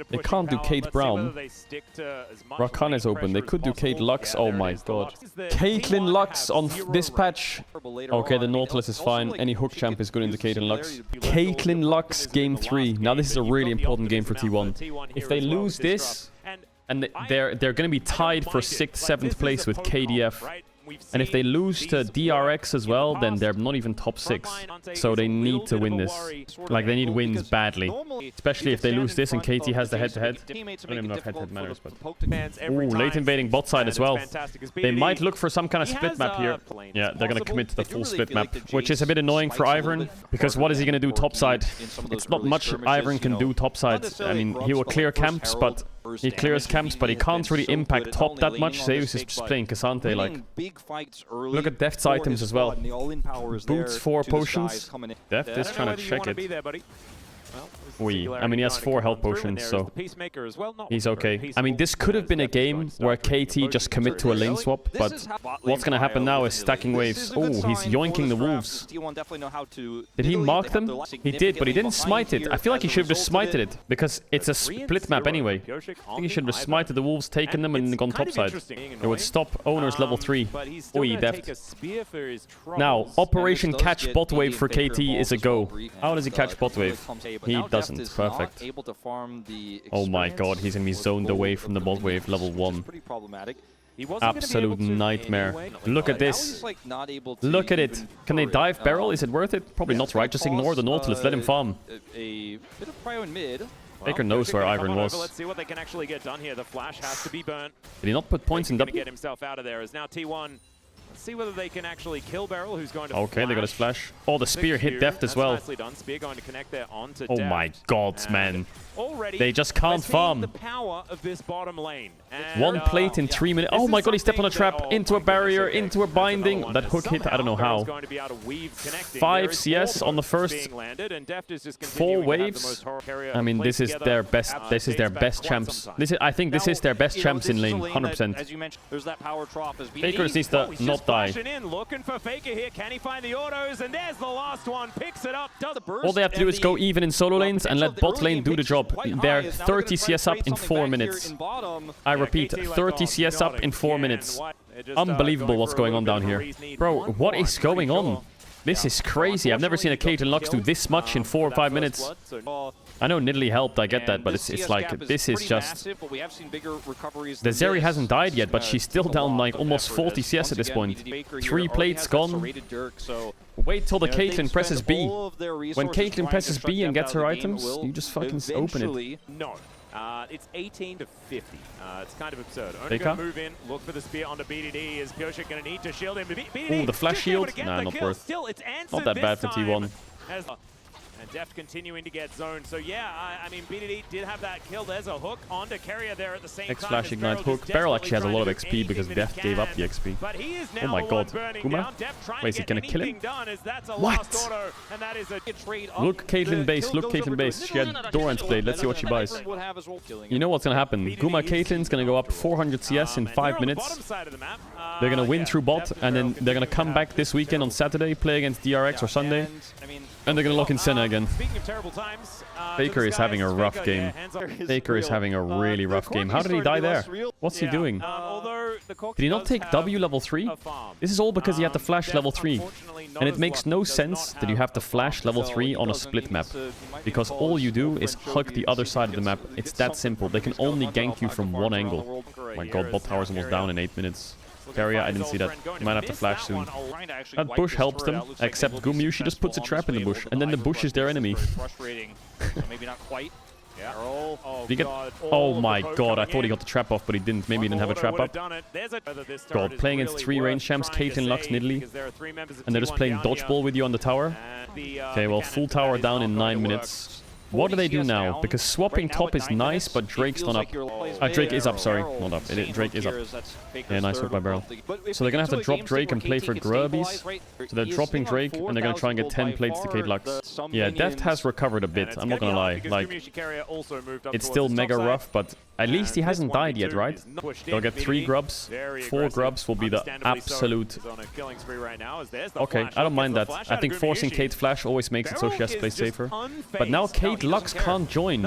They can't do Kate Brown. Rakan is open. They could do Kate Lux. Oh my god. Caitlyn Lux on this patch. Okay, the Nautilus is fine. Any hook champ is good into Caitlyn Lux. Caitlyn Lux game 3. Now this is a really important game for T1. If they lose this, and they're going to be tied for 6th, 7th place with KDF. And if they lose to DRX as well, then they're not even top 6. So they need to win this. Like, they need wins badly. Especially if they lose this and KT has the head-to-head. I don't even know if head-to-head matters, but... Ooh, late invading bot side as well. They might look for some kind of split map here. Yeah, they're going to commit to the full split map, which is a bit annoying for Ivern, because what is he going to do topside? It's not much Ivern can do topside. I mean, he will clear camps, but... He clears camps, but he can't really impact top that much. Zeus is just playing Cassante, like... Look at Deft's items as well. Boots 4 potions. Deft is trying to check it. I mean, he has 4 health potions, so he's okay. I mean, this could have been a game where KT just commit to a lane swap, but what's going to happen now is stacking waves. Oh, he's yoinking the wolves. Did he mark them? He did, but he didn't smite it. I feel like he should have just smited it, because it's a split map anyway. I think he should have just smited the wolves, taken them, and gone topside. It would stop owners level 3. Oi, Deft. Now, Operation Catch Bot Wave for KT is a go. How does he catch bot wave? He doesn't. Perfect. Oh my god, he's gonna be zoned away from the bot wave level 1. Absolute nightmare. Look at this. Look at it. Can they dive barrel? Is it worth it? Probably not, right? Just ignore the Nautilus. Let him farm. Faker knows where Ivern was. Let's see what they can actually get done here. The flash has to be burnt. Did he not put points in W? Get himself out of there. As now T1. Let's see whether they can actually kill Beryl, who's going to Okay, they got his flash. Oh, the spear hit Deft as well. Nicely done. Spear going to connect there onto oh Deft. My god, man. Already, they just can't farm. The power of this bottom lane. And, 1 plate in 3 minutes. Oh my god, he stepped on a trap, into a barrier, into a binding. That hook hit, I don't know how. 5 CS on the first 4 waves. I mean, this is their best. This is their best champs. I think this is their best champs in lane, 100%. Faker needs to not die. Looking for Faker here. Can he find the autos? And there's the last one. Picks it up. Does the burst. All they have to do is go even in solo lanes and let bot lane do the job. They're 30 CS up in 4 minutes. I repeat, 30 CS up in 4 minutes. Unbelievable what's going on down here. Bro, what is going on? This is crazy. I've never seen a Caitlyn Lux do this much in 4 or 5 minutes. I know Nidalee helped, I get that, but it's like, this is just... The Zeri hasn't died yet, but she's still down like almost 40 CS at this point. 3 plates gone. Wait till the Caitlyn presses B. When Caitlyn presses B and gets her items, you just fucking open it. No. It's 18 to 50. It's kind of absurd. Only going to move in, look for the spear onto BDD. Is Pioshik going to need to shield him? Ooh, the flash shield? Nah, not worth. Not that bad for T1. And Deft continuing to get zoned. So yeah, I mean, BDD did have that kill. There's a hook onto Carrier there at the same time. X-Flash Ignite hook. Beryl actually has a lot of XP because Deft gave up the XP. But he is now oh my god. Guma? Wait, is he gonna kill him? What? Look Caitlyn base, look Caitlyn base. She had Doran's blade. Let's see what she buys. You know what's gonna happen. Guma Caitlyn's gonna go up 400 CS in 5 minutes. They're gonna win through bot, and then they're gonna come back this weekend on Saturday, play against DRX or Sunday, and they're gonna lock in Senna again. Faker is having a rough game. Faker is having a really rough game. How did he die there? What's he doing? Did he not take W level 3? This is all because he had to flash level 3. And it makes no sense that you have to flash level 3 on a split map. Because all you do is hug the other side of the map. It's that simple. They can only gank you from one angle. Oh my god, bot tower's almost down in 8 minutes. Carrier, I didn't see that. You might have to flash soon. That bush helps them, except Gumyushi just puts a trap in the bush, and then the bush is their enemy. Maybe not quite. Did he get... Oh my god, I thought he got the trap off, but he didn't. Maybe he didn't have a trap up. God, playing against 3 range champs, Caitlyn, Lux, Nidalee, and they're just playing dodgeball with you on the tower. Okay, well, full tower down in 9 minutes. What do they do now? Because swapping top is nice, but Drake's not up. Drake is up, sorry. Not up. Drake is up. Yeah, nice work by Beryl. So they're going to have to drop Drake and play for Grubbies. So they're dropping Drake, and they're going to try and get 10 plates to Cade Lux. Yeah, Deft has recovered a bit. I'm not going to lie. Like, it's still mega rough, but at least he hasn't died yet, right? They'll get 3 grubs. 4 grubs will be the absolute... Okay, I don't mind that. I think forcing Cade flash always makes it so she has to play safer. But now Cade Lux can't join.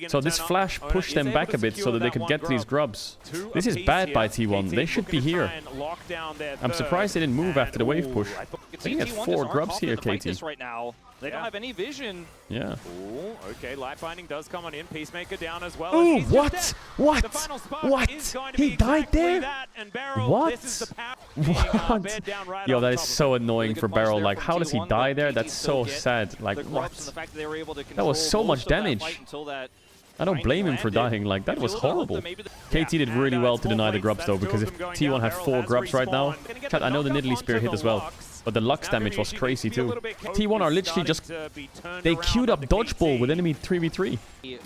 So this flash pushed them back a bit so that they could get these grubs. This is bad by T1. They should be here. I'm surprised they didn't move after the wave push. They can get 4 grubs here, KT. They don't have any vision. Yeah. Ooh, okay, light binding does come on in. Peacemaker down as well. Ooh, what? What? What? He died there? What? What? Yo, that is so annoying for Beryl. Like, how does he die there? That's so sad. Like, what? That was so much damage. I don't blame him for dying. Like, that was horrible. KT did really well to deny the grubs, though, because if T1 had 4 grubs right now... Chat, I know the Nidalee Spear hit as well. But the Lux damage was crazy too. T1 are literally just... They queued up dodgeball with enemy 3v3.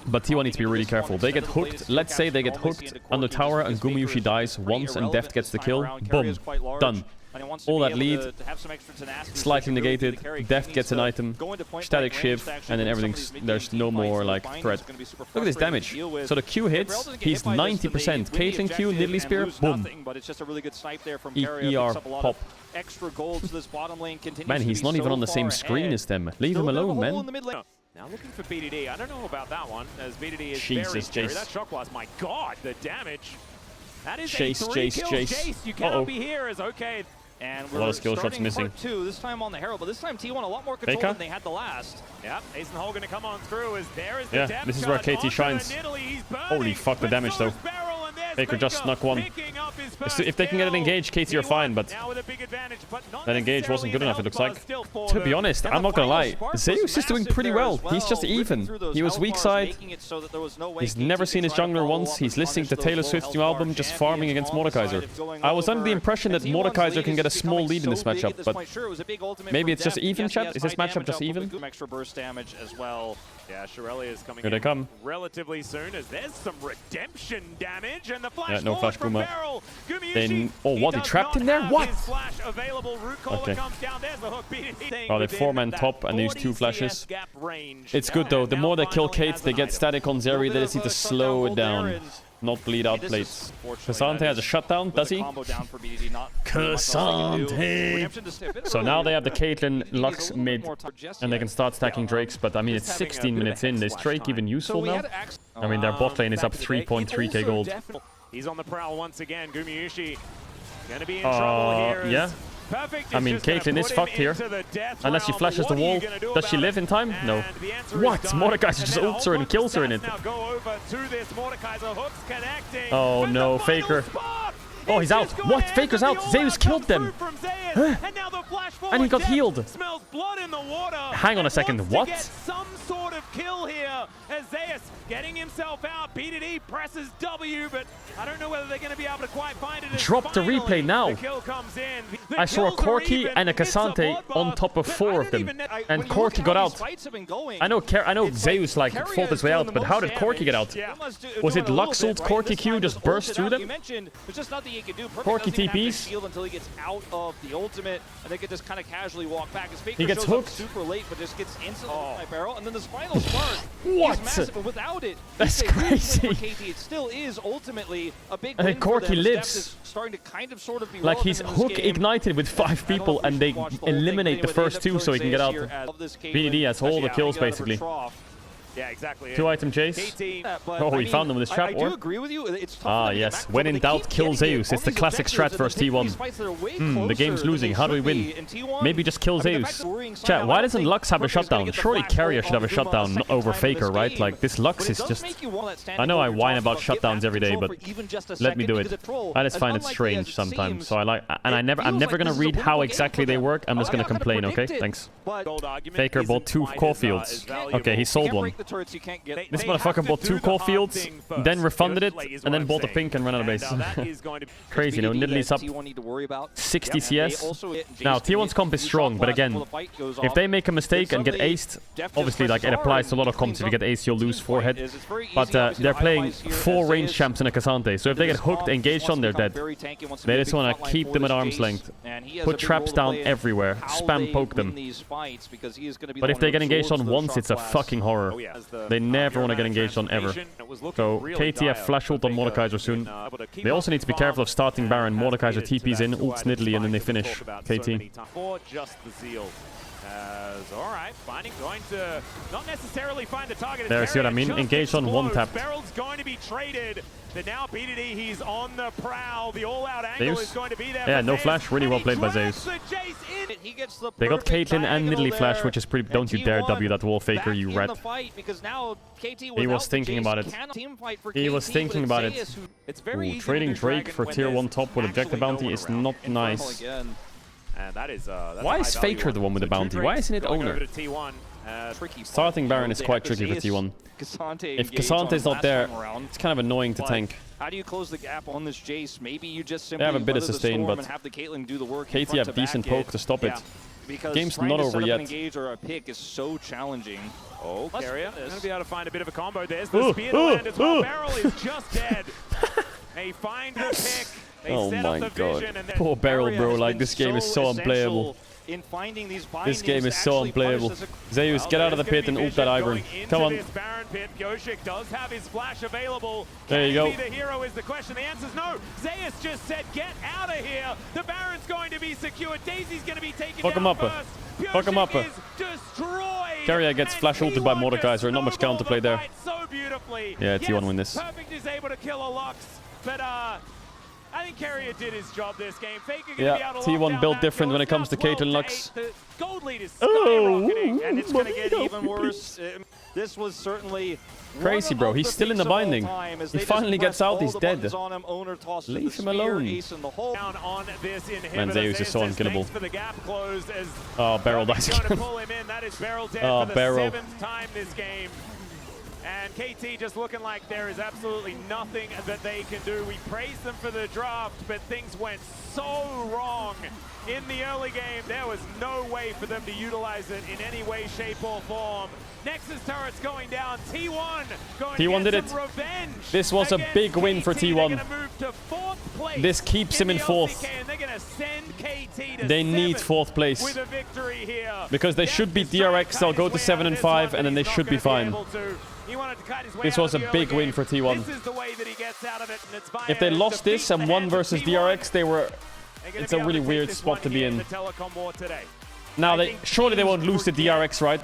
But T1 needs to be really careful. They get hooked. Let's say they get hooked on the tower and Gumyushi dies once and Deft gets the kill. Boom. Done. All that lead, slightly negated, Deft gets an item, static shift, and then everything's... There's no more, like, threat. Look at this damage. So the Q hits, he's 90%. Caitlyn Q, Nidalee Spear, boom. ER, pop. Man, he's not even on the same screen as them. Leave him alone, man. Now looking for BDD. I don't know about that one, as BDD is Jesus, very Jace. That shock blast, my god, the damage. That is Jace, a 3-kill Jace. You cannot be here as okay. And a lot of skill shots missing. Part 2, this time on the Herald, but this time T1 a lot more control than they had the last. Yep, Ace and Hole going to come on through as there is the yeah, this is where KT shines. Holy fuck, the damage though. Faker just snuck one. If they can get it engaged, KT are fine, but that engage wasn't good enough, it looks like. To be honest, I'm not gonna lie. Zeus is doing pretty well. He's just even. He was weak side. He's never seen his jungler once. He's listening to Taylor Swift's new album, just farming against Mordekaiser. I was under the impression that Mordekaiser can get a small lead in this matchup, but maybe it's just even, chat? Is this matchup just even? Extra burst damage as well. Yeah, Shirelli is coming Here they come. relatively soon as there's some redemption damage and the flash yeah, no flash Guma. Then, oh, what? He trapped him there? What? Okay. Oh, they 4-man top and they use 2 flashes. It's good though. The more they kill Kate, they get static on Zeri. They just need to slow it down. Not bleed out plates. Cassante has a shutdown, does he? Cassante! So now they have the Caitlyn Lux mid, and they can start stacking Drakes, but I mean, it's 16 minutes in. Is Drake even useful now? I mean, their bot lane is up 3.3k gold. He's on the prowl once again. Gumyushi gonna be in trouble here. Yeah. I mean, Caitlyn is fucked here. Unless she flashes the wall. Does she live in time? No. What? Mordekaiser just ults her and kills her in it. Oh no, Faker. Oh, he's out. What? Faker's out. Zeus killed them. and now the flash forward. And he got Deft healed. Smells blood in the water. Hang on a second, wants what? To get some sort of kill here. As Zeus getting himself out. BDD presses W, but I don't know whether they're going to be able to quite find it. Drop the replay now. The kill comes in. The I saw a kills are Corki even. and a It's Cassante bloodbath, on top of but 4 I of don't them. even know- And Corki got out. I know Zeus like fought his way out, but how did Corki get out? Yeah. Was it Lux ult Corki Q just burst through them? Corki TPs. Until he gets out of the ultimate, and they could just kind of casually walk back. He gets hooked. Super late, but just gets instantly by barrel, and then this final spark. What? Is massive, but without it, That's it's a huge crazy. win for KT. It still is ultimately a big And win then for Corki them, as lives. Deft is starting to kind of sort of be Like he's relevant in this hook game. ignited with 5 people and they eliminate the first 2 so he can get out. BDD has all the kills basically. Yeah, exactly. 2-item chase. Oh, he found them with his trap I do or? agree with you. It's tough Ah, for them to yes. get back, When but in they doubt, keep kill getting Zeus. on It's the these classic objectives, strat versus and they pick T1. these fights that are way The game's closer losing. than How do they we should win? be. In T1, Maybe just kill I mean, the Zeus. fact that worrying sign, Chat, I why don't doesn't think Lux have a Corki's gonna shutdown? get the Surely flash Carrier ult should have a on Zuma shutdown second over time in Faker, this right? game. Like, this Lux But it is does just... make you want that standing I know I over whine top, about but get shutdowns back every day, control but for even just a let me second do because it. troll, I just as find it unlikely as strange it sometimes. seems, So I like... And I'm it feels never like gonna this is a read how winnable game exactly for they them. work. I'm just I gonna kinda complain, okay? predicted, Thanks. but Faker bought 2 core fields. Okay, he sold one. This motherfucker bought 2 core fields, then refunded it, and then bought a pink and ran out of base. Crazy, no? Nidalee up 60 CS. Now, T1's comp is strong, but again, if they make a mistake and get aced, obviously, like, it applies to a lot of comps. If you get aced, you'll lose 4 head. But they're playing 4 range champs in a Cassante, so if they get hooked, engaged on, they're dead. They just want to keep them at arm's length. Put traps down everywhere. Spam poke them. But if they get engaged on once, it's a fucking horror. They never want to get engaged on ever. So KTF flash ult on Mordekaiser soon. They also need to be careful of starting Baron. Mordekaiser TPs in, ults Nidalee, and then they finish KT. Alright, going to not necessarily find the target. There, see what I mean? Engaged on 1 tap. Barrel's going to be traded. But now BDD, he's on the prowl. The all-out angle is going to be there. Yeah, no flash. Really well played by Zeus. They got Caitlyn and Nidalee flash, which is pretty... Don't you dare W that wall, Faker, you rat. He was thinking about it. He was thinking about it. Ooh, trading Drake for tier 1 top with objective bounty is not nice. Why is Faker the one with the bounty? Why isn't it Owner? Starting Baron is quite tricky for T1. If Cassante is not there, it's kind of annoying to tank. How do you close the gap on this Jace? Maybe you just simply they have a bit of sustain, but have the Caitlyn do the work KT have decent poke to stop it. Because game's not over yet. Engage or a pick is so challenging. Oh, Carrier going to be able to find a bit of a combo. There's the spear to land as well. Barrel is just dead. They find the pick. Oh my god. Poor Barrel, bro. Like, this game is so unplayable. This game is so unplayable. Zeus, get out of the pit and ult that Ivern. Come on. Does have his flash available. There you go. The hero is the question. The answer is no. Zeus just said, get out of here. The Baron's going to be secured. Daisy's going to be taken down first. Fuck him up. Carrier gets and flash ulted by T1 Mordekaiser. Not much counterplay there. So beautifully. Yeah, T1 win this. Perfect is able to kill a Lux, but I think Carrier did his job this game. Faker Yeah, T1 built different when it comes to Caitlyn Lux. The gold lead is skyrocketing, and it's going to get even worse. This was certainly crazy, bro. He's still in the binding. He finally gets out. He's dead. Leave him alone. Man, Zeus is so unkillable. Oh, Barrel dies again. Oh, Barrel. And KT just looking like there is absolutely nothing that they can do. We praised them for the draft, but things went so wrong in the early game. There was no way for them to utilize it in any way, shape, or form. Nexus turrets going down. T1 going T1 to did get some revenge. This was a big win for T1. This keeps him in 4th. They need 4th place. Because they should beat DRX, they'll go to 7 and 5, and then they should be fine. This was a big win for T1. If they lost this and won versus DRX, it's a really weird spot to be in. Now, surely they won't lose to DRX, right?